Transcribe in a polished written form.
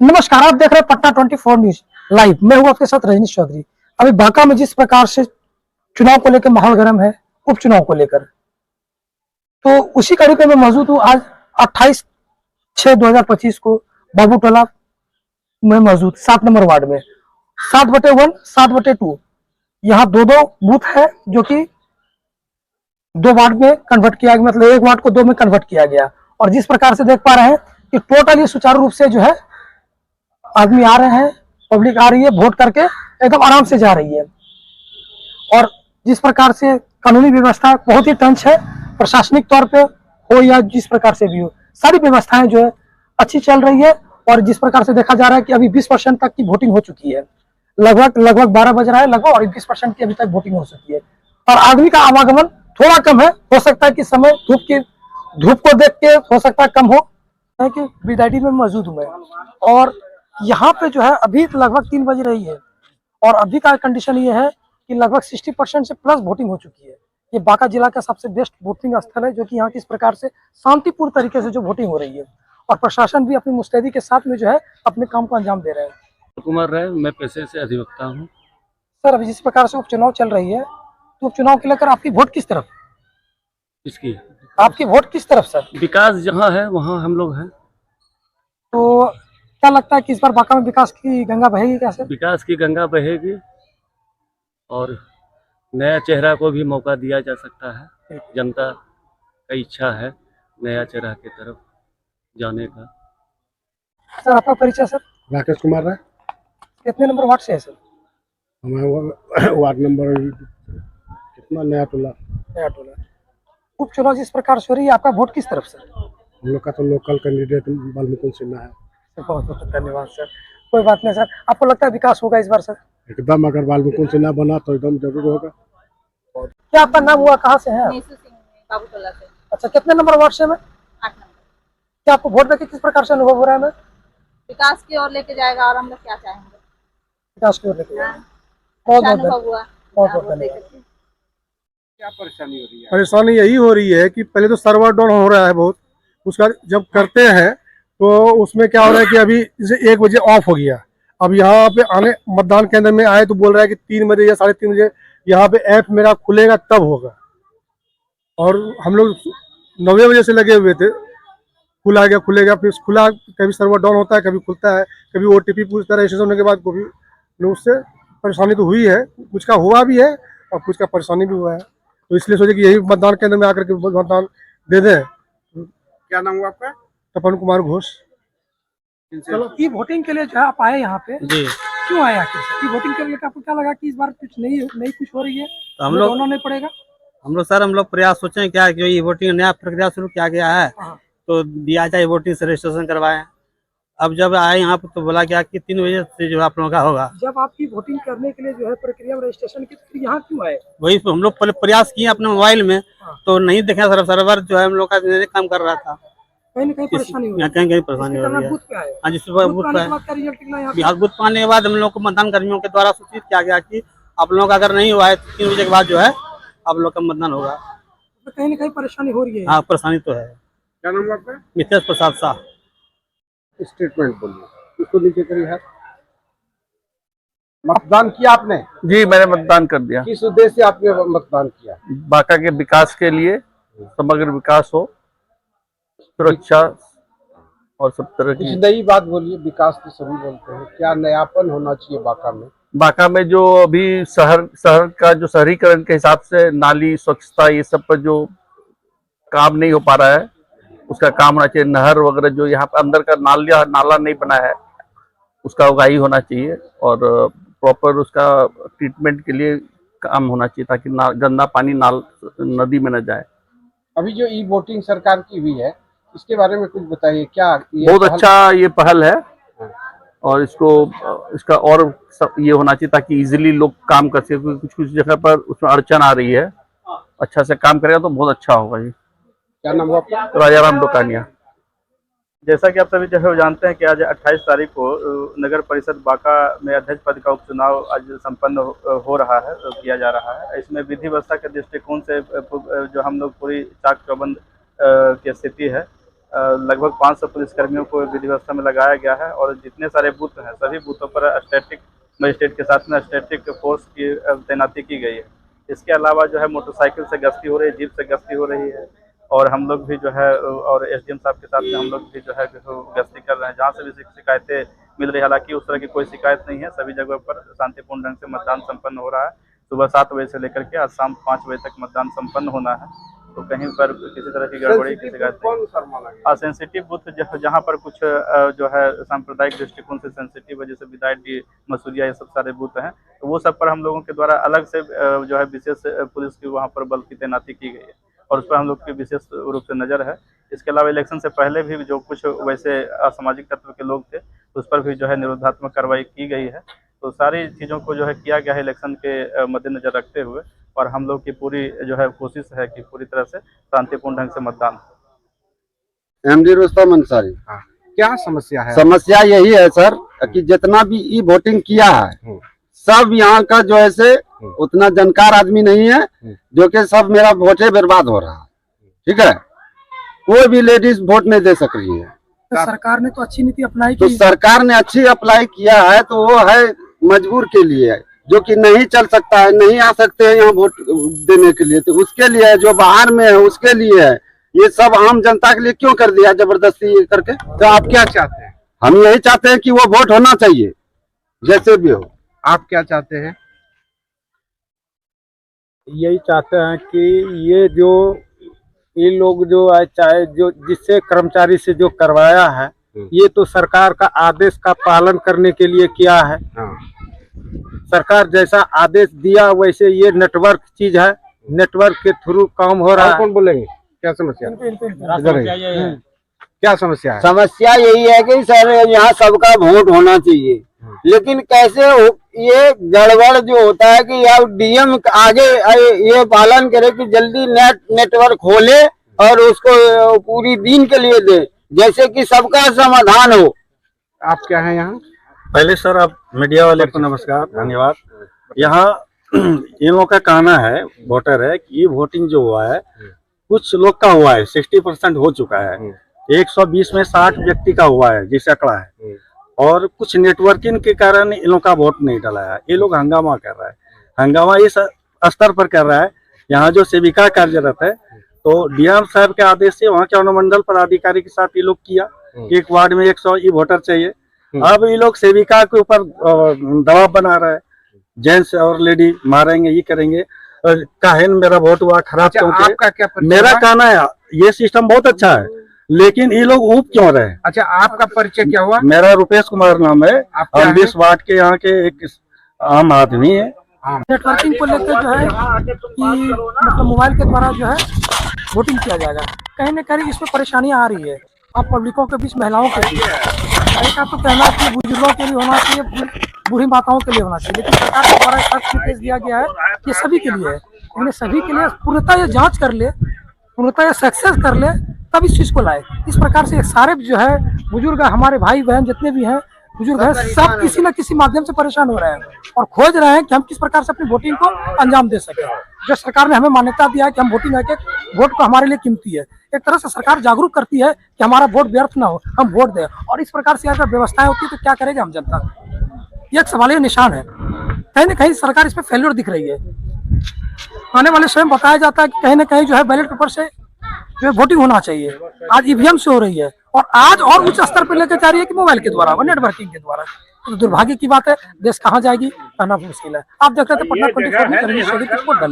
नमस्कार, आप देख रहे हैं पटना 24 न्यूज लाइव। मैं हूं आपके साथ रजनीश चौधरी। अभी बांका में जिस प्रकार से चुनाव को लेकर माहौल गर्म है, उपचुनाव को लेकर, तो उसी कड़ी पे मैं मौजूद हूं। आज 28/6/2025 को बाबूटोला में मौजूद 7 नंबर वार्ड में 7/1 7/2 यहाँ दो बूथ है, जो कि 2 वार्ड में कन्वर्ट किया गया, मतलब एक वार्ड को 2 में कन्वर्ट किया गया। और जिस प्रकार से देख पा रहे हैं कि टोटल ये सुचारू रूप से जो है आदमी आ रहे हैं, पब्लिक आ रही है, वोट करके एकदम आराम से जा रही है। और जिस प्रकार से कानूनी व्यवस्था बहुत ही टंच है, प्रशासनिक तौर पे हो या जिस प्रकार से भी हो, सारी व्यवस्थाएं जो है अच्छी चल रही है। और जिस प्रकार से देखा जा रहा है कि अभी 20% तक की वोटिंग हो चुकी है, लगभग 12 बज रहा है लगभग, और 20% की अभी तक वोटिंग हो चुकी है। और आदमी का आवागमन थोड़ा कम है, हो सकता है कि समय धूप को देख के हो सकता है कम हो, कि बीडीडी में मौजूद हूँ मैं। और यहाँ पे जो है अभी लगभग 3 बज रही है, और अभी का कंडीशन ये है कि लगभग 60% से प्लस वोटिंग हो चुकी है। ये बांका जिला का सबसे बेस्ट वोटिंग स्थल है, जो कि यहाँ किस प्रकार से शांतिपूर्ण तरीके से जो वोटिंग हो रही है, और प्रशासन भी अपनी मुस्तैदी के साथ में जो है अपने काम को अंजाम दे रहे हैं। कुमार राय, मैं पेशे से अधिवक्ता हूँ। सर, अभी जिस प्रकार से उपचुनाव चल रही है, तो उपचुनाव को लेकर आपकी वोट किस तरफ? इसकी आपकी वोट किस तरफ सर? विकास जहाँ है वहाँ हम लोग हैं। तो क्या लगता है कि इस बार बांका में विकास की गंगा बहेगी कैसे? विकास की गंगा बहेगी और नया चेहरा को भी मौका दिया जा सकता है। जनता का इच्छा है नया चेहरा की तरफ जाने का। सर, आपका परिचय सर? राकेश कुमार राय। कितने नंबर वार्ड से है सर? हमारे वार्ड नंबर कितना, नया टोला। उपचुनाव जिस प्रकार से हो रही है, आपका वोट किस तरफ सर? हम लोग का तो लोकल कैंडिडेट वाल्मीकि सिन्हा है। बहुत बहुत धन्यवाद सर। कोई बात नहीं सर। आपको लगता है विकास होगा इस बार सर? एकदम, अगर वाल्मीकि सिन्हा बना तो एकदम जरूर होगा। क्या आपका नाम हुआ, कहाँ से है? बाबूटोला से। अच्छा, कितने नंबर वार्ड से में? 8 नंबर। क्या आपको वोट देके किस प्रकार से अनुभव हो रहा है? विकास की ओर लेके जाएगा, और हम लोग क्या चाहेंगे? विकास की ओर लेके जाएगा। बहुत अनुभव हुआ। बहुत धन्यवाद। क्या परेशानी हो रही है? परेशानी यही हो रही है कि पहले तो सर्वर डाउन हो रहा है बहुत, उसका जब करते हैं तो उसमें क्या हो रहा है कि अभी जैसे 1 बजे ऑफ हो गया। अब यहाँ पे आने मतदान केंद्र में आए तो बोल रहा है कि 3 बजे या 3:30 बजे यहाँ पे ऐप मेरा खुलेगा तब होगा। और हम लोग 9 बजे से लगे हुए थे, खुलेगा फिर खुला, कभी सर्वर डाउन होता है, कभी खुलता है, कभी OTP पूछता है रजिस्ट्रेशन होने के बाद। कभी उससे परेशानी तो हुई है, कुछ का हुआ भी है और कुछ का परेशानी भी हुआ है। तो इसलिए सोचे कि यही मतदान केंद्र में आकर के मतदान दे दें। क्या नाम हुआ आपका? तपन कुमार घोष। चलो, ई वोटिंग के लिए जो है आप आए यहाँ पे जी, क्यों आए आखिर? ई वोटिंग के लिए आपको क्या लगा कि इस बार कुछ नई कुछ हो रही है, तो हम लोग नहीं पड़ेगा? हम लोग प्रयास सोचे क्या कि ये वोटिंग नया प्रक्रिया शुरू किया गया है, तो दिया जाए वोटिंग से रजिस्ट्रेशन करवाएं। अब जब आए यहाँ पर तो बोला गया कि 3 बजे से जो आप लोगों का होगा। जब आपकी वोटिंग करने के लिए जो है प्रक्रिया में रजिस्ट्रेशन की, तो यहाँ क्यों आए? वही हम लोग पहले प्रयास किए अपने मोबाइल में, तो नहीं देखा सर्वर जो है हम लोग का नहीं काम कर रहा था। कहीं ना कहीं परेशानी हो यहाँ कहीं परेशानी हो रही है। बूथ पे आए? हाँ, जिस बूथ पे बूथ पाने के बाद हम लोग को मतदान कर्मियों के द्वारा सूचित किया गया कि आप लोगों का अगर नहीं हुआ है तो 3 बजे के बाद जो है आप लोग का मतदान होगा। तो कहीं ना कहीं परेशानी हो रही है। हाँ, परेशानी तो है। क्या नाम हुआ आपका? मिथेश प्रसाद शाह। स्टेटमेंट बोलिए, उसको नीचे करिए हाथ। मतदान किया आपने? जी, मैंने मतदान कर दिया। किस उद्देश्य से आपने मतदान किया? बांका के विकास के लिए, समग्र विकास हो, सुरक्षा और सब तरह कुछ की। नई बात बोलिए। विकास तो सभी बोलते हैं, क्या नयापन होना चाहिए बांका में? बांका में जो अभी शहर का जो शहरीकरण के हिसाब से नाली स्वच्छता ये सब पर जो काम नहीं हो पा रहा है, उसका काम होना चाहिए। नहर वगैरह जो यहाँ पे अंदर का नाला नहीं बना है, उसका उगाही होना चाहिए और प्रॉपर उसका ट्रीटमेंट के लिए काम होना चाहिए, ताकि गंदा पानी नदी में न जाए। अभी जो ई वोटिंग सरकार की हुई है, इसके बारे में कुछ बताइए। क्या बहुत अच्छा ये पहल है, और इसका और ये होना चाहिए ताकि इजीली लोग काम कर सके। कुछ जगह पर उसमें अड़चन आ रही है, अच्छा से काम करेगा तो बहुत अच्छा होगा। ये क्या नाम हुआ आपका? राजाराम दुकानिया। जैसा कि आप सभी जो है जानते हैं कि आज 28 तारीख को नगर परिषद बांका में अध्यक्ष पद का उपचुनाव आज संपन्न हो रहा है, किया जा रहा है। इसमें विधि व्यवस्था के दृष्टिकोण से जो हम लोग पूरी चाक चौबंद की स्थिति है, लगभग 500 पुलिसकर्मियों को विधि व्यवस्था में लगाया गया है और जितने सारे बूथ हैं सभी बूथों पर स्टैटिक मजिस्ट्रेट के साथ में स्टैटिक फोर्स की तैनाती की गई है। इसके अलावा जो है मोटरसाइकिल से गश्ती हो रही है, जीप से गश्ती हो रही है और हम लोग भी जो है और एसडीएम साहब के साथ में हम लोग भी जो है गश्ती कर रहे हैं। जहाँ से भी शिकायतें मिल रही है, हालांकि उस तरह की कोई शिकायत नहीं है, सभी जगह पर शांतिपूर्ण ढंग से मतदान संपन्न हो रहा है। सुबह 7 बजे से लेकर के आज शाम 5 बजे तक मतदान संपन्न होना है, तो कहीं पर किसी तरह की गड़बड़ी की शिकायत नहीं। सेंसिटिव बूथ जहाँ पर कुछ जो है सांप्रदायिक दृष्टिकोण से सेंसिटिव है, जैसे विदायडी मसूरिया, ये सब सारे बूथ हैं, तो वो सब पर हम लोगों के द्वारा अलग से जो है विशेष पुलिस की वहाँ पर बल की तैनाती की गई है और उस पर हम लोग की विशेष रूप से नज़र है। इसके अलावा इलेक्शन से पहले भी जो कुछ वैसे असामाजिक तत्व के लोग थे उस पर भी जो है निरोधात्मक कार्रवाई की गई है। तो सारी चीज़ों को जो है किया गया है इलेक्शन के मद्देनजर रखते हुए और हम लोग की पूरी जो है कोशिश है कि पूरी तरह से शांतिपूर्ण ढंग से मतदान। एमडी रुस्तम अंसारी। क्या समस्या है? समस्या यही है सर कि जितना भी ई वोटिंग किया है सब यहाँ का जो है से उतना जानकार आदमी नहीं है, जो कि सब मेरा वोटे बर्बाद हो रहा है। ठीक है, कोई भी लेडीज वोट नहीं दे सक रही है। तो सरकार ने तो अच्छी नीति अपनाई तो की। सरकार ने अच्छी अप्लाई किया है, तो वो है मजबूर के लिए है, जो कि नहीं चल सकता है, नहीं आ सकते हैं यहाँ वोट देने के लिए, तो उसके लिए है। जो बाहर में है उसके लिए है। ये सब आम जनता के लिए क्यों कर दिया जबरदस्ती करके? तो आप क्या चाहते हैं? हम यही चाहते हैं कि वो वोट होना चाहिए जैसे भी हो। आप क्या चाहते हैं? यही चाहते हैं कि ये लोग जो है, चाहे जो जिससे कर्मचारी से जो करवाया है, ये तो सरकार का आदेश का पालन करने के लिए किया है। सरकार जैसा आदेश दिया वैसे ये नेटवर्क चीज है, नेटवर्क के थ्रू काम हो रहा है। कौन बोलेंगे? क्या समस्या? क्या समस्या है? समस्या यही है कि सर यहाँ सबका वोट होना चाहिए, लेकिन कैसे ये गड़बड़ जो होता है कि यार डीएम आगे ये पालन करे कि जल्दी नेटवर्क खोले और उसको पूरी दिन के लिए दे, जैसे कि सबका समाधान हो। आप क्या है यहाँ? पहले सर आप मीडिया वाले को नमस्कार, धन्यवाद। यहाँ इन लोगों का कहना है, वोटर है, कि ये वोटिंग जो हुआ है कुछ लोग का हुआ है, 60% हो चुका है। 120 में 60 व्यक्ति का हुआ है जिसे आंकड़ा है, और कुछ नेटवर्किंग के कारण इन लोग का वोट नहीं डाला है। ये लोग हंगामा कर रहा है, हंगामा इस स्तर पर कर रहा है। यहाँ जो सेविका कार्यरत है, तो डीएम साहब के आदेश से वहाँ के अनुमंडल पदाधिकारी के साथ ये लोग किया, एक वार्ड में 100 ई वोटर चाहिए। अब ये लोग सेविका के ऊपर दबाव बना रहा है, जेंट्स और लेडी मारेंगे, ये करेंगे, काहे मेरा वोट हुआ खराब। आपका क्या? मेरा कहना है ये सिस्टम बहुत अच्छा है, लेकिन ये लोग ऊब क्यों रहे? अच्छा, आपका परिचय क्या हुआ? मेरा रुपेश कुमार नाम है, हम 20 वार्ड के यहाँ के एक आम आदमी है। नेटवर्किंग को लेकर जो है कि मतलब मोबाइल के द्वारा जो है वोटिंग किया जाएगा, कहीं न कहीं इसमें परेशानियां आ रही है। अब पब्लिकों के बीच, महिलाओं के बीच, एक आप तो कहना है कि बुजुर्गों के लिए होना चाहिए, बूढ़ी माताओं के लिए होना चाहिए, लेकिन सरकार के द्वारा सख्त निर्देश दिया गया है कि सभी के लिए है। उन्हें सभी के लिए पूर्णतः ये जांच कर ले, पूर्णतः ये सक्सेस कर ले, तब इस चीज को लाए। इस प्रकार से सारे जो है बुजुर्ग, हमारे भाई बहन जितने भी हैं बुजुर्ग हैं, सब किसी न किसी माध्यम से परेशान हो रहे हैं और खोज रहे हैं कि हम किस प्रकार से अपनी वोटिंग को अंजाम दे सके। जो सरकार ने हमें मान्यता दिया है कि हम वोटिंग करके, वोट को हमारे लिए कीमती है, एक तरह से सरकार जागरूक करती है कि हमारा वोट व्यर्थ ना हो, हम वोट दें। और इस प्रकार से अगर व्यवस्थाएं होती है तो क्या करेगा हम जनता? ये एक सवालिया निशान है। कहीं न कहीं सरकार इसमें फेल्योर दिख रही है। आने वाले समय बताया जाता है कि कहीं न कहीं जो है बैलेट पेपर से जो है वोटिंग होना चाहिए, आज ईवीएम से हो रही है, और आज और उच्च स्तर पर लेकर जा रही है कि मोबाइल के द्वारा, नेटवर्किंग के द्वारा। तो दुर्भाग्य की बात है, देश कहाँ जाएगी कहना मुश्किल है। आप देख रहे थे पटना 24 रिपोर्ट डाले।